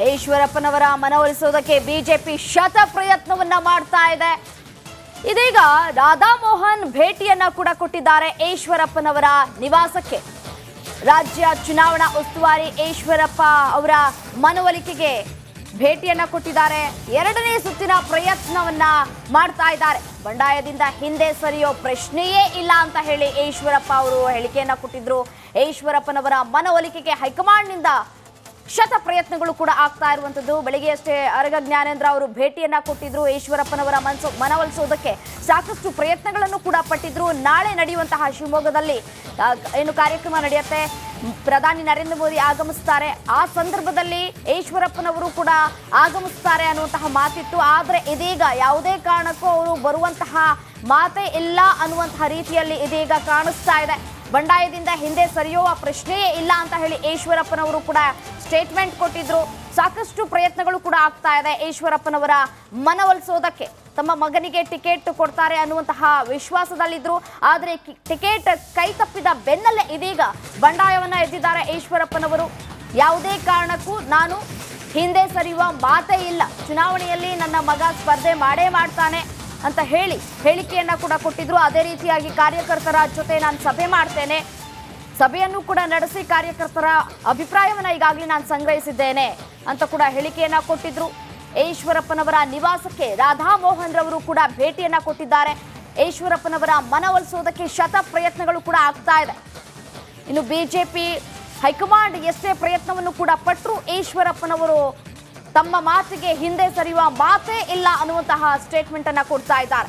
ಈಶ್ವರಪ್ಪನವರ ಮನವೊಲಿಸುವುದಕ್ಕೆ BJP ಶತ ಪ್ರಯತ್ನವನ್ನ ಮಾಡ್ತಾ ಇದೆ. ಇದೀಗ ರಾಧಾಮೋಹನ್ ಭೇಟಿಯನ್ನ ಕೂಡ ಕೊಟ್ಟಿದ್ದಾರೆ ಈಶ್ವರಪ್ಪನವರ ನಿವಾಸಕ್ಕೆ. ರಾಜ್ಯ ಚುನಾವಣಾ ಉಸ್ತುವಾರಿ ಈಶ್ವರಪ್ಪ ಅವರ ಮನವೊಲಿಕೆಗೆ ಭೇಟಿಯನ್ನ ಕೊಟ್ಟಿದ್ದಾರೆ. ಎರಡನೇ ಸುತ್ತಿನ ಪ್ರಯತ್ನವನ್ನ ಮಾಡ್ತಾ ಇದ್ದಾರೆ. ಬಂಡಾಯದಿಂದ ಹಿಂದೆ ಸರಿಯೋ ಪ್ರಶ್ನೆಯೇ ಇಲ್ಲ ಅಂತ ಹೇಳಿ ಈಶ್ವರಪ್ಪ ಅವರು ಹೇಳಿಕೆಯನ್ನ ಕೊಟ್ಟಿದ್ರು. ಈಶ್ವರಪ್ಪನವರ ಮನವೊಲಿಕೆಗೆ ಹೈಕಮಾಂಡ್ನಿಂದ ಶತ ಪ್ರಯತ್ನಗಳು ಕೂಡ ಆಗ್ತಾ ಇರುವಂತದ್ದು. ಬೆಳಿಗ್ಗೆ ಅಷ್ಟೇ ಅರಗ ಜ್ಞಾನೇಂದ್ರ ಅವರು ಭೇಟಿಯನ್ನ ಕೊಟ್ಟಿದ್ರು. ಈಶ್ವರಪ್ಪನವರ ಮನವೊಲಿಸುವುದಕ್ಕೆ ಸಾಕಷ್ಟು ಪ್ರಯತ್ನಗಳನ್ನು ಕೂಡ ಪಟ್ಟಿದ್ರು. ನಾಳೆ ನಡೆಯುವಂತಹ ಶಿವಮೊಗ್ಗದಲ್ಲಿ ಏನು ಕಾರ್ಯಕ್ರಮ ನಡೆಯುತ್ತೆ, ಪ್ರಧಾನಿ ನರೇಂದ್ರ ಮೋದಿ ಆಗಮಿಸ್ತಾರೆ. ಆ ಸಂದರ್ಭದಲ್ಲಿ ಈಶ್ವರಪ್ಪನವರು ಕೂಡ ಆಗಮಿಸ್ತಾರೆ ಅನ್ನುವಂತಹ ಮಾತಿತ್ತು. ಆದರೆ ಇದೀಗ ಯಾವುದೇ ಕಾರಣಕ್ಕೂ ಅವರು ಬರುವಂತಹ ಮಾತೇ ಇಲ್ಲ ಅನ್ನುವಂತಹ ರೀತಿಯಲ್ಲಿ ಇದೀಗ ಕಾಣಿಸ್ತಾ ಇದೆ. ಬಂಡಾಯದಿಂದ ಹಿಂದೆ ಸರಿಯುವ ಪ್ರಶ್ನೆಯೇ ಇಲ್ಲ ಅಂತ ಹೇಳಿ ಈಶ್ವರಪ್ಪನವರು ಕೂಡ ಸ್ಟೇಟ್ಮೆಂಟ್ ಕೊಟ್ಟಿದ್ರು. ಸಾಕಷ್ಟು ಪ್ರಯತ್ನಗಳು ಕೂಡ ಆಗ್ತಾ ಇದೆ ಈಶ್ವರಪ್ಪನವರ ಮನವೊಲಿಸೋದಕ್ಕೆ. ತಮ್ಮ ಮಗನಿಗೆ ಟಿಕೆಟ್ ಕೊಡ್ತಾರೆ ಅನ್ನುವಂತಹ ವಿಶ್ವಾಸದಲ್ಲಿದ್ರು. ಆದರೆ ಟಿಕೆಟ್ ಕೈ ತಪ್ಪಿದ ಬೆನ್ನಲ್ಲೇ ಇದೀಗ ಬಂಡಾಯವನ್ನ ಎದ್ದಿದ್ದಾರೆ ಈಶ್ವರಪ್ಪನವರು. ಯಾವುದೇ ಕಾರಣಕ್ಕೂ ನಾನು ಹಿಂದೆ ಸರಿಯುವ ಮಾತೇ ಇಲ್ಲ, ಚುನಾವಣೆಯಲ್ಲಿ ನನ್ನ ಮಗ ಸ್ಪರ್ಧೆ ಮಾಡೇ ಮಾಡ್ತಾನೆ ಅಂತ ಹೇಳಿ ಹೇಳಿಕೆಯನ್ನ ಕೂಡ ಕೊಟ್ಟಿದ್ರು. ಅದೇ ರೀತಿಯಾಗಿ ಕಾರ್ಯಕರ್ತರ ಜೊತೆ ನಾನು ಸಭೆ ಮಾಡ್ತೇನೆ, ಸಭೆಯನ್ನು ಕೂಡ ನಡೆಸಿ ಕಾರ್ಯಕರ್ತರ ಅಭಿಪ್ರಾಯವನ್ನ ಈಗಾಗಲೇ ನಾನು ಸಂಗ್ರಹಿಸಿದ್ದೇನೆ ಅಂತ ಕೂಡ ಹೇಳಿಕೆಯನ್ನ ಕೊಟ್ಟಿದ್ರು. ಈಶ್ವರಪ್ಪನವರ ನಿವಾಸಕ್ಕೆ ರಾಧಾಮೋಹನ್ ರವರು ಕೂಡ ಭೇಟಿಯನ್ನ ಕೊಟ್ಟಿದ್ದಾರೆ. ಈಶ್ವರಪ್ಪನವರ ಮನವೊಲಿಸುವುದಕ್ಕೆ ಶತ ಪ್ರಯತ್ನಗಳು ಕೂಡ ಆಗ್ತಾ ಇದೆ. ಇನ್ನು ಬಿಜೆಪಿ ಹೈಕಮಾಂಡ್ ಎಷ್ಟೇ ಪ್ರಯತ್ನವನ್ನು ಕೂಡ ಪಟ್ಟರು ಈಶ್ವರಪ್ಪನವರು ತಮ್ಮ ಮಾತಿಗೆ ಹಿಂದೆ ಸರಿಯುವ ಮಾತೇ ಇಲ್ಲ ಅನ್ನುವಂತಹ ಸ್ಟೇಟ್ಮೆಂಟ್ ಅನ್ನ ಕೊಡ್ತಾ ಇದ್ದಾರೆ.